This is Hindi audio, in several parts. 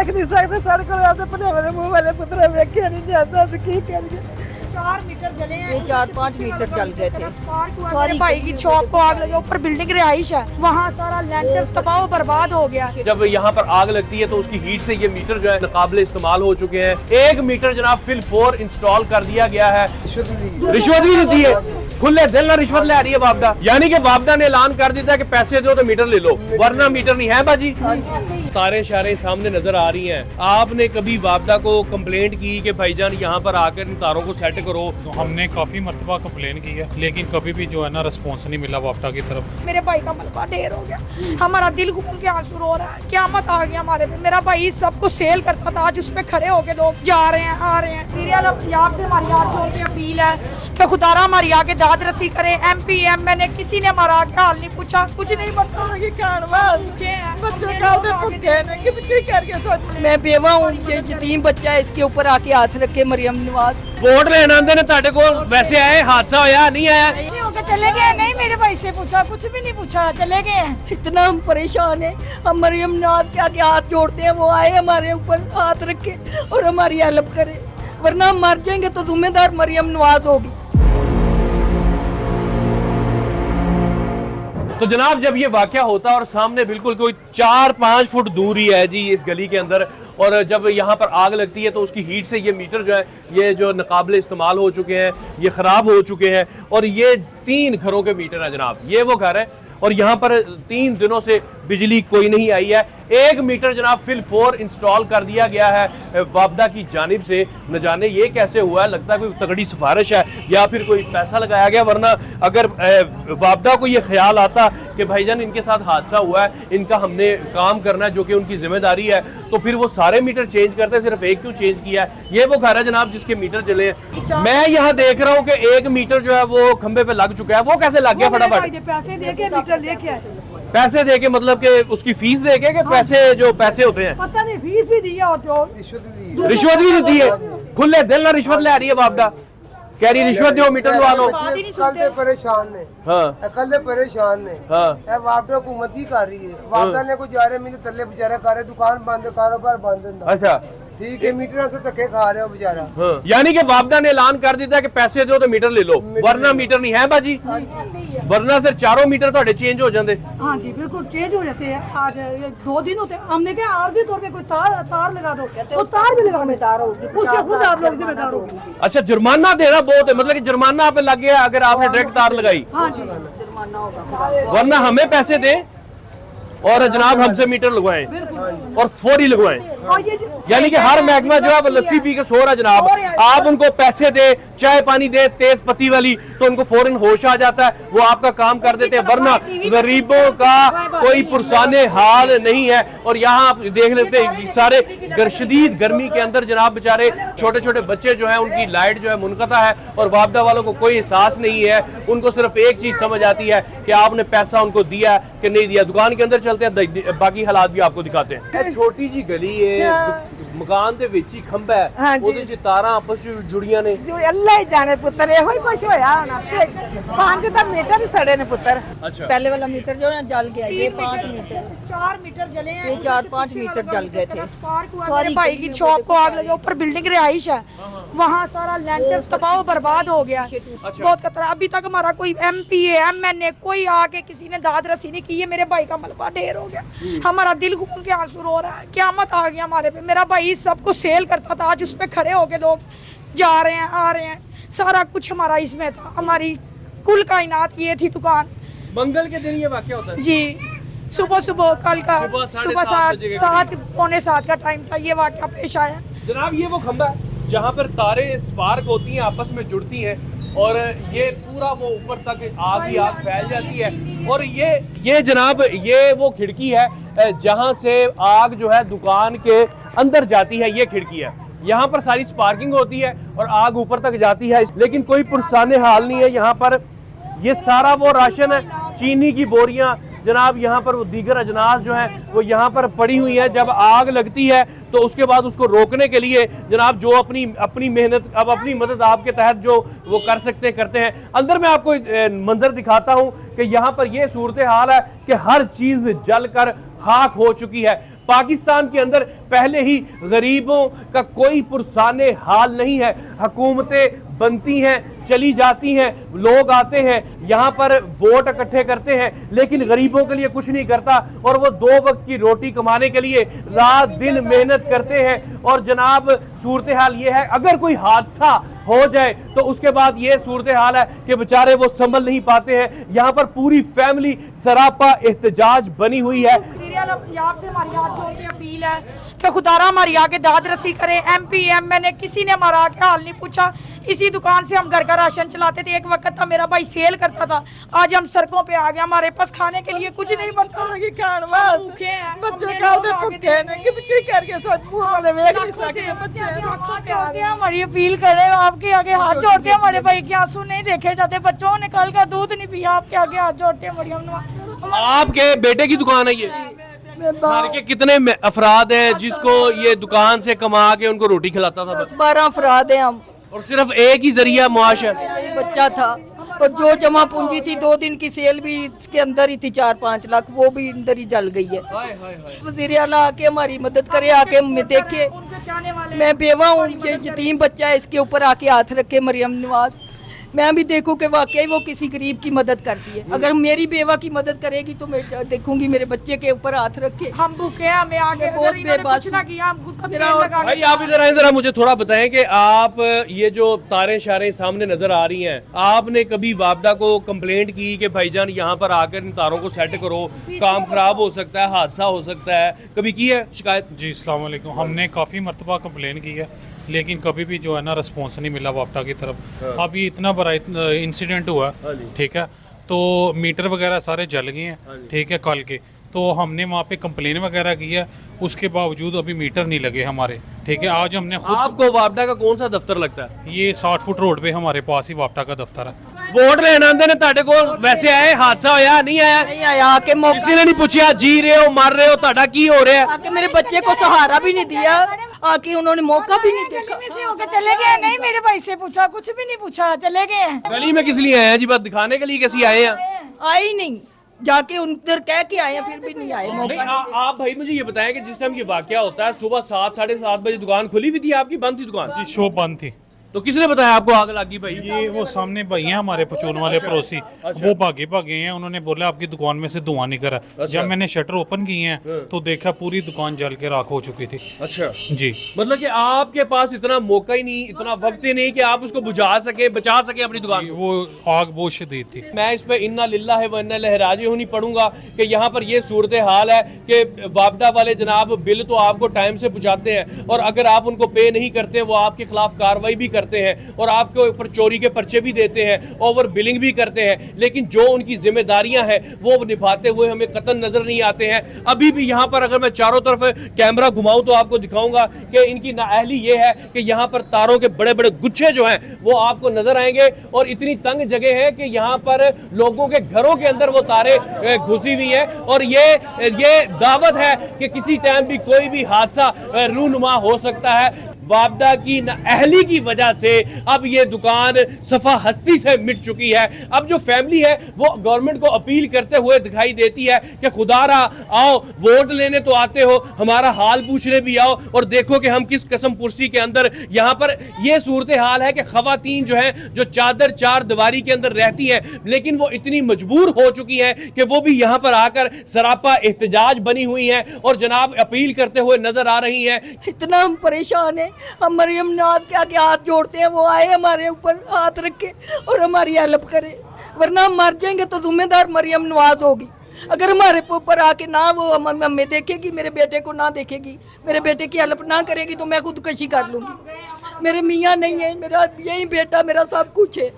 देख नहीं सकते सड़क अपने वाले मुंह वाले पुत्र वेख्या नहीं जाता की करिए। 4 मीटर जले हैं, ये 4-5 मीटर जल गए थे। सारी भाई की शॉप को आग लगी, ऊपर बिल्डिंग रिहाइश है, वहाँ सारा लेंटर तबाह बर्बाद हो गया। जब यहाँ पर आग लगती है तो उसकी हीट से ये मीटर जो है नाकाबिले इस्तेमाल हो चुके हैं। 1 मीटर जनाब फिल 4 इंस्टॉल कर दिया गया है। रिश्वत भी नहीं दी है, खुले दिल ना रिश्वत ले आ रही है वापडा। यानी कि वापडा ने ऐलान कर दिया कि पैसे दो तो मीटर ले लो, वरना मीटर नहीं है बाजी। तारे शारे सामने नजर आ रही हैं। आपने कभी वापडा को कंप्लेंट की कि भाईजान यहाँ पर आकर इन तारों को सेट करो? तो हमने काफी मरतबा कंप्लेन की है, लेकिन कभी भी जो है ना रिस्पॉन्स नहीं मिला वापडा की तरफ। मेरे भाई का मलबा ढेर हो गया, हमारा दिल घूम के आंसू रो रहा है, क़यामत आ गया हमारे पे। मेरा भाई सब कुछ सेल करता था, आज उस पे खड़े होके लोग जा रहे हैं आ रहे हैं। सीरियल पंजाब से हमारी हाथ जोड़ के अपील है कि खुदारा हमारी आगे दाद रसी करे। MP MNA किसी ने हमारा आगे हाल नहीं पूछा, कुछ नहीं बचा। बच्चे कालते भुक्के ने कितनी करके सोच। मैं बेवा हूँ, ये यतीम बच्चा है, इसके ऊपर आके हाथ रखे मरियम नवाज। वोट लेना आंदे ने ताड़े को वैसे आए, हादसा होया नहीं आया? होके चले गए, नहीं मेरे भाई से पूछा, कुछ भी नहीं पूछा, चले गए हैं। इतना हम परेशान है, हम मरियम नवाज के आगे हाथ जोड़ते हैं, वो आए हमारे ऊपर हाथ रखे और हमारी हेल्प करे, वरना हम मर जाएंगे तो जिम्मेदार मरियम नवाज होगी। तो जनाब जब ये वाकया होता है और सामने बिल्कुल कोई 4-5 फुट दूर ही है जी इस गली के अंदर, और जब यहाँ पर आग लगती है तो उसकी हीट से ये मीटर जो है ये जो नाकाबिले इस्तेमाल हो चुके हैं, ये ख़राब हो चुके हैं। और ये 3 घरों के मीटर है जनाब, ये वो घर है और यहाँ पर 3 दिनों से बिजली कोई नहीं आई है। 1 मीटर जनाब फिल 4 इंस्टॉल कर दिया गया है वापडा की जानिब से। न जाने ये कैसे हुआ है, लगता है कोई तगड़ी सिफारिश है या फिर कोई पैसा लगाया गया, वरना अगर वापडा को ये ख्याल आता कि भाईजान इनके साथ हादसा हुआ है, इनका हमने काम करना है जो कि उनकी जिम्मेदारी है, तो फिर वो सारे मीटर चेंज करते, सिर्फ एक क्यों चेंज किया है? ये वो घर है जनाब जिसके मीटर जले हैं। मैं यहाँ देख रहा हूँ कि 1 मीटर जो है वो खंबे पे लग चुका है। वो कैसे लग गया फटाफट? पैसे दे के मीटर लेके आए, पैसे दे के मतलब कि उसकी फीस दे के पैसे जो पैसे होते हैं? पता नहीं फीस भी दी है और जो रिश्वत भी दी है, खुले दिल ना रिश्वत ले आ रही है वापडा, कह रही रिश्वत दो मीटर लगा लो। कल दे परेशान ने, हाँ कल दे परेशान ने, हाँ वापडा हुकूमत की कर रही है। वापडा ने को जा रहे मिले तल्ले बेचारा कर रहे, दुकान बंद, कारोबार बंद होंदा। अच्छा ठीक है, मीटर से धक्के खा रहे हो बेचारा। हाँ। यानी कि वापडा ने ऐलान कर दिया कि पैसे दो तो मीटर ले लो, वरना मीटर नहीं है बाजी, वरना फिर 4 मीटर थोड़े चेंज हो जाते। हाँ जी बिल्कुल चेंज हो जाते हैं। आज ये 2 दिन होते हैं, हमने क्या आर्जी तौर पे कोई तार लगा दो, तो तार भी लगा तार होगी, उसके खुद आप लोग जिम्मेदार होगी। अच्छा जुर्माना देना बहुत है, मतलब कि जुर्माना आप पे लग गया अगर आपने डायरेक्ट तार लगाई, हाँ जी वरना हमें पैसे दें और जनाब हमसे मीटर लगवाएं और फौरी लगवाएं। यानी कि हर महकमा जो है लस्सी पी के सो रहा जनाब, आप उनको पैसे दे, चाय पानी दे तेज पत्ती वाली, तो उनको फौरन होश आ जाता है, वो आपका काम कर देते हैं, वरना गरीबों का कोई पुरसाने हाल नहीं है। और यहाँ आप देख लेते हैं सारे शदीद गर्मी के अंदर जनाब बेचारे छोटे छोटे बच्चे जो है उनकी लाइट जो है मुनक़ता है, और वापडा वालों को कोई एहसास नहीं है। उनको सिर्फ एक चीज समझ आती है कि आपने पैसा उनको दिया कि नहीं दिया। दुकान के अंदर चलते हैं, बाकी हालात भी आपको दिखाते हैं। छोटी जी गली है, मकान ਦੇ ਵਿੱਚ ਹੀ ਖੰਭਾ ਹੈ, ਉਹਦੇ 'ਚ ਤਾਰਾਂ ਆਪਸ ਵਿੱਚ ਜੁੜੀਆਂ ਨੇ। जो अल्लाह ही जाने पुत्र, ਇਹੋ ਹੀ ਕੁਛ ਹੋਇਆ ਹੋਣਾ। 5 ਤਾਂ ਮੀਟਰ ਹੀ ਸੜੇ ਨੇ पुत्र। अच्छा पहले वाला मीटर जो है ना जल गया, ये 5 मीटर, 4 मीटर जले हैं, ये 4-5 मीटर जल गए थे। मेरे भाई की शॉप को आग लगी, ऊपर बिल्डिंग रिहाइश है, वहाँ सारा लेंटर तबाह बर्बाद हो गया। बहुत खतरा, अभी तक हमारा कोई MP MNA कोई आके किसी ने दाद रसी नहीं की है। मेरे भाई का मलबा ढेर हो गया, हमारा दिल घूम के आंसू रो रहा है, क़यामत आ गया हमारे पे। मेरा भाई सब कुछ सेल करता था, आज उस पे खड़े होके लोग जा रहे हैं आ रहे हैं, सारा कुछ हमारा इसमें था, हमारी कुल कायनात ये थी दुकान। मंगल के दिन ये वाकया होता है जी, सुबह सुबह कल का सुबह सुबह 7 पौने 7 का टाइम था, ये वाकया पेश आया। जनाब। ये वो खंभा है जहाँ पर तारे स्पार्क होती हैं, आपस में जुड़ती हैं, और ये पूरा वो ऊपर तक आग ही आग फैल जाती है। और ये जनाब ये वो खिड़की है जहाँ से आग जो है दुकान के अंदर जाती है, ये खिड़की है। यहाँ पर सारी स्पार्किंग होती है और आग ऊपर तक जाती है, लेकिन कोई पुरसाने हाल नहीं है यहाँ पर। ये सारा वो राशन है, चीनी की बोरियां, जनाब यहाँ पर वो दीगर अजनास जो हैं वो यहाँ पर पड़ी हुई हैं। जब आग लगती है तो उसके बाद उसको रोकने के लिए जनाब जो अपनी मेहनत, अब अपनी मदद आपके तहत जो वो कर सकते हैं करते हैं। अंदर मैं आपको मंजर दिखाता हूँ कि यहाँ पर ये सूरत हाल है कि हर चीज़ जलकर खाक हो चुकी है। पाकिस्तान के अंदर पहले ही गरीबों का कोई पुरसाने हाल नहीं है। हुकूमतें बनती हैं, चली जाती हैं, लोग आते हैं यहाँ पर वोट इकट्ठे करते हैं, लेकिन गरीबों के लिए कुछ नहीं करता और वो 2 वक्त की रोटी कमाने के लिए रात दिन मेहनत करते हैं। और जनाब सूरत हाल ये है, अगर कोई हादसा हो जाए तो उसके बाद ये सूरत हाल है कि बेचारे वो संभल नहीं पाते हैं। यहाँ पर पूरी फैमिली सरापा एहतजाज बनी हुई है। आपसे हमारी हाथ जोड़ के अपील है कि खुदारा हमारी आके दाद रसी करे। MP MNA किसी ने हमारा आके हाल नहीं पूछा। इसी दुकान से हम घर का राशन चलाते थे, एक वक्त था मेरा भाई सेल करता था, आज हम सड़कों पे आ गए, हमारे पास खाने के लिए कुछ नहीं बचा। भूखे हैं बच्चे, हमारी अपील कर रहे हो आपके आगे हाथ जोड़ते हैं। हमारे भाई के आंसू नहीं देखे जाते, बच्चों ने कल का दूध नहीं पिया, आपके आगे हाथ जोड़ते हैं। मरियम आपके बेटे की दुकान है ये? घर के कितने अफराद हैं जिसको ये दुकान से कमा के उनको रोटी खिलाता था? 12 अफराद हैं हम, और सिर्फ एक ही जरिया मुआश है? बच्चा था और जो जमा पूंजी थी 2 दिन की सेल भी इसके अंदर ही थी, 4-5 लाख, वो भी अंदर ही जल गई है। वज़ीर आला आके हमारी मदद करे, आके देखे। मैं बेवा हूँ, यतीम बच्चा है, इसके ऊपर आके हाथ रखे मरियम नवाज। मैं भी देखूं कि वाकई वो किसी गरीब की मदद करती है। अगर मेरी बेवा की मदद करेगी तो मैं देखूंगी मेरे बच्चे के ऊपर हाथ रखे। हम भूखे हैं, हमें आगे बहुत बेबस भाई आप इधर आए, जरा मुझे थोड़ा बताएं कि आप ये जो तारें शारें सामने नजर आ रही हैं, आपने कभी वापदा को कंप्लेंट की कि भाईजान यहाँ पर आकर इन तारों को सेट करो, काम खराब हो सकता है, हादसा हो सकता है, कभी की है शिकायत? जी अस्सलाम वालेकुम। हमने काफ़ी मरतबा कंप्लेन की है, लेकिन कभी भी जो है ना रिस्पॉन्स नहीं मिला वापडा की तरफ। अब ये इतना बड़ा इंसिडेंट हुआ, ठीक है, तो मीटर वगैरह सारे जल गए हैं, ठीक है, कल के। तो हमने वहाँ पे कंप्लेन वगैरह की है, उसके बावजूद अभी मीटर नहीं लगे हमारे, ठीक है। आज हमने खुद, आपको वापडा का कौन सा दफ्तर लगता है? ये 60 फुट रोड पे हमारे पास ही वापडा का दफ्तर है। वोट लेना आंदे ने ताड़े को वैसे आए, हादसा होया नहीं आया? नहीं आया, आके मौका किसी ने नहीं पूछा जी रहे हो मर रहे हो ताड़ा की हो रहा है? आके मेरे बच्चे को सहारा भी नहीं दिया, आके उन्होंने मौका भी नहीं देखा। होकर चले गए, नहीं मेरे भाई से पूछा, कुछ भी नहीं पूछा, चले गए हैं। गली में किस लिए आए हैं जी? बात दिखाने के लिए कैसे आए हैं? आए ही नहीं, जाके उधर कह के आए, फिर भी नहीं आए। नहीं, आप भाई मुझे ये बताएं कि जिस टाइम ये वाकया होता है सुबह 7 साढ़े 7 बजे दुकान खुली हुई थी आपकी, बंद थी दुकान? जी शॉप बंद थी। तो किसने बताया आपको आग लगी भाई? ये वो सामने भाई हैं हमारे पचून वाले पड़ोसी, वो भागे हैं, उन्होंने बोला आपकी दुकान में से धुआं निकला। जब मैंने शटर ओपन किए हैं तो देखा पूरी दुकान जल के राख हो चुकी थी। अच्छा जी, मतलब कि आपके पास इतना मौका ही नहीं, इतना वक्त ही नहीं कि आप उसको बुझा सके, बचा सके अपनी दुकान को। वो आग बहुत शदीद थी। मैं इस पे इन्ना लिल्लाह व इन्ना इलैहि राजिऊन नहीं पढ़ूंगा कि यहाँ पर ये सूरत हाल है कि वापडा वाले जनाब बिल तो आपको टाइम से पहुँचाते हैं और अगर आप उनको पे नहीं करते वो आपके खिलाफ कार्रवाई भी करते हैं और आपके ऊपर चोरी के पर्चे भी देते हैं, ओवर बिलिंग भी करते हैं, लेकिन जो उनकी जिम्मेदारियां हैं वो निभाते हुए हमें कतई नजर नहीं आते हैं। अभी भी यहाँ पर अगर मैं चारों तरफ कैमरा घुमाऊं तो आपको दिखाऊंगा कि इनकी नाअहली ये है कि यहाँ पर तारों के बड़े बड़े गुच्छे जो हैं वो आपको नजर आएंगे और इतनी तंग जगह है कि यहाँ पर लोगों के घरों के अंदर वो तारे घुसी हुई है और ये दावत है कि किसी टाइम भी कोई भी हादसा रूनुमा हो सकता है। वापडा की नाअहली की वजह से अब ये दुकान सफा हस्ती से मिट चुकी है। अब जो फैमिली है वो गवर्नमेंट को अपील करते हुए दिखाई देती है कि खुदारा आओ, वोट लेने तो आते हो, हमारा हाल पूछने भी आओ और देखो कि हम किस कसम पुरसी के अंदर। यहाँ पर ये सूरत हाल है कि खवातीन जो हैं जो चादर चार दीवारी के अंदर रहती हैं लेकिन वो इतनी मजबूर हो चुकी हैं कि वो भी यहाँ पर आकर सरापा एहतजाज बनी हुई हैं और जनाब अपील करते हुए नजर आ रही हैं। इतना हम परेशान है, हम मरियम नवाज के आगे हाथ जोड़ते हैं, वो आए हमारे ऊपर हाथ रखे और हमारी हेल्प करे, वरना हम मर जाएंगे तो जिम्मेदार मरियम नवाज होगी। अगर हमारे ऊपर आके ना वो हमें देखेगी, मेरे बेटे को ना देखेगी, मेरे बेटे की हेल्प ना करेगी तो मैं खुदकशी कर लूँगी। मेरे मियाँ नहीं है, मेरा यही बेटा मेरा सब कुछ है।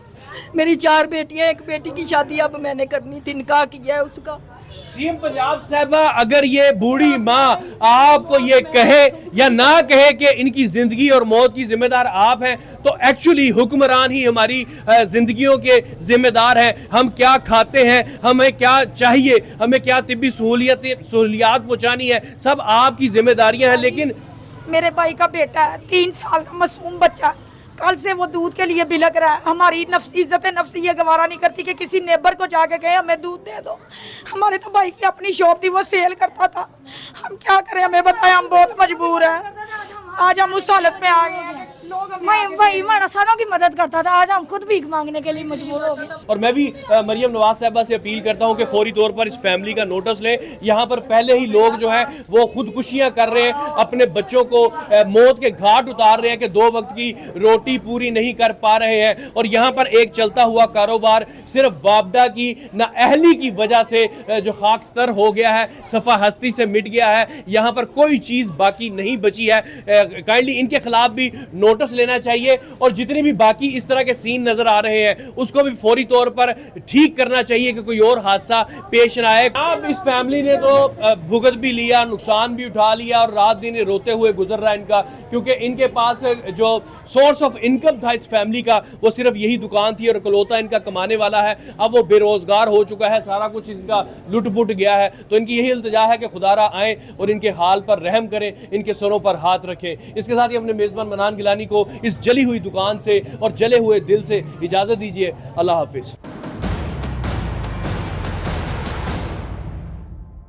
मेरी 4 बेटियाँ, एक बेटी की शादी अब मैंने करनी थी, निकाह किया है उसका। सीएम पंजाब साहबा, अगर ये बूढ़ी माँ आपको ये कहे या ना कहे कि इनकी जिंदगी और मौत की जिम्मेदार आप हैं, तो एक्चुअली हुक्मरान ही हमारी जिंदगियों के जिम्मेदार हैं। हम क्या खाते हैं, हमें क्या चाहिए, हमें क्या तिब्बी सहूलियात पहुंचानी है, सब आपकी जिम्मेदारियां हैं। लेकिन मेरे भाई का बेटा है, 3 साल का मासूम बच्चा, कल से वो दूध के लिए बिलक रहा है। हमारी इज्जत नफ्सी ये गवारा नहीं करती कि किसी नेबर को जाके कहे हमें दूध दे दो। हमारे तो भाई की अपनी शॉप थी, वो सेल करता था। हम क्या करें, हमें बताएं, हम बहुत मजबूर हैं। आज हम उस हालत में आ गए हैं। भाई हमारा सारों की मदद करता था, आज हम खुद भीख मांगने के लिए मजबूर हो गए। और मैं भी मरियम नवाज साहबा से अपील करता हूं कि फौरी तौर पर इस फैमिली का नोटिस लें। यहाँ पर पहले ही लोग जो है वो खुदकुशियां कर रहे हैं, अपने बच्चों को मौत के घाट उतार रहे हैं कि 2 वक्त की रोटी पूरी नहीं कर पा रहे हैं। और यहाँ पर एक चलता हुआ कारोबार सिर्फ वापडा की नाअहली की वजह से जो खाकस्तर हो गया है, सफ़ा हस्ती से मिट गया है। यहाँ पर कोई चीज़ बाकी नहीं बची है। काइंडली इनके खिलाफ भी नोटिस लेना चाहिए और जितने भी बाकी इस तरह के सीन नजर आ रहे हैं उसको भी फौरी तौर पर ठीक करना चाहिए कि कोई और हादसा पेश ना आए। अब इस फैमिली ने तो भुगत भी लिया, नुकसान भी उठा लिया और रात दिन रोते हुए गुजर रहा है इनका, क्योंकि इनके पास जो सोर्स ऑफ इनकम था इस फैमिली का वो सिर्फ यही दुकान थी और इकलौता इनका कमाने वाला है। अब वो बेरोजगार हो चुका है, सारा कुछ इनका लुट पुट गया है। तो इनकी यही इल्तिजा है कि खुदारा आए और इनके हाल पर रहम करें, इनके सरों पर हाथ रखें। इसके साथ ही अपने मेजबान मनान गिलानी को इस जली हुई दुकान से और जले हुए दिल से इजाजत दीजिए। अल्लाह हाफिज।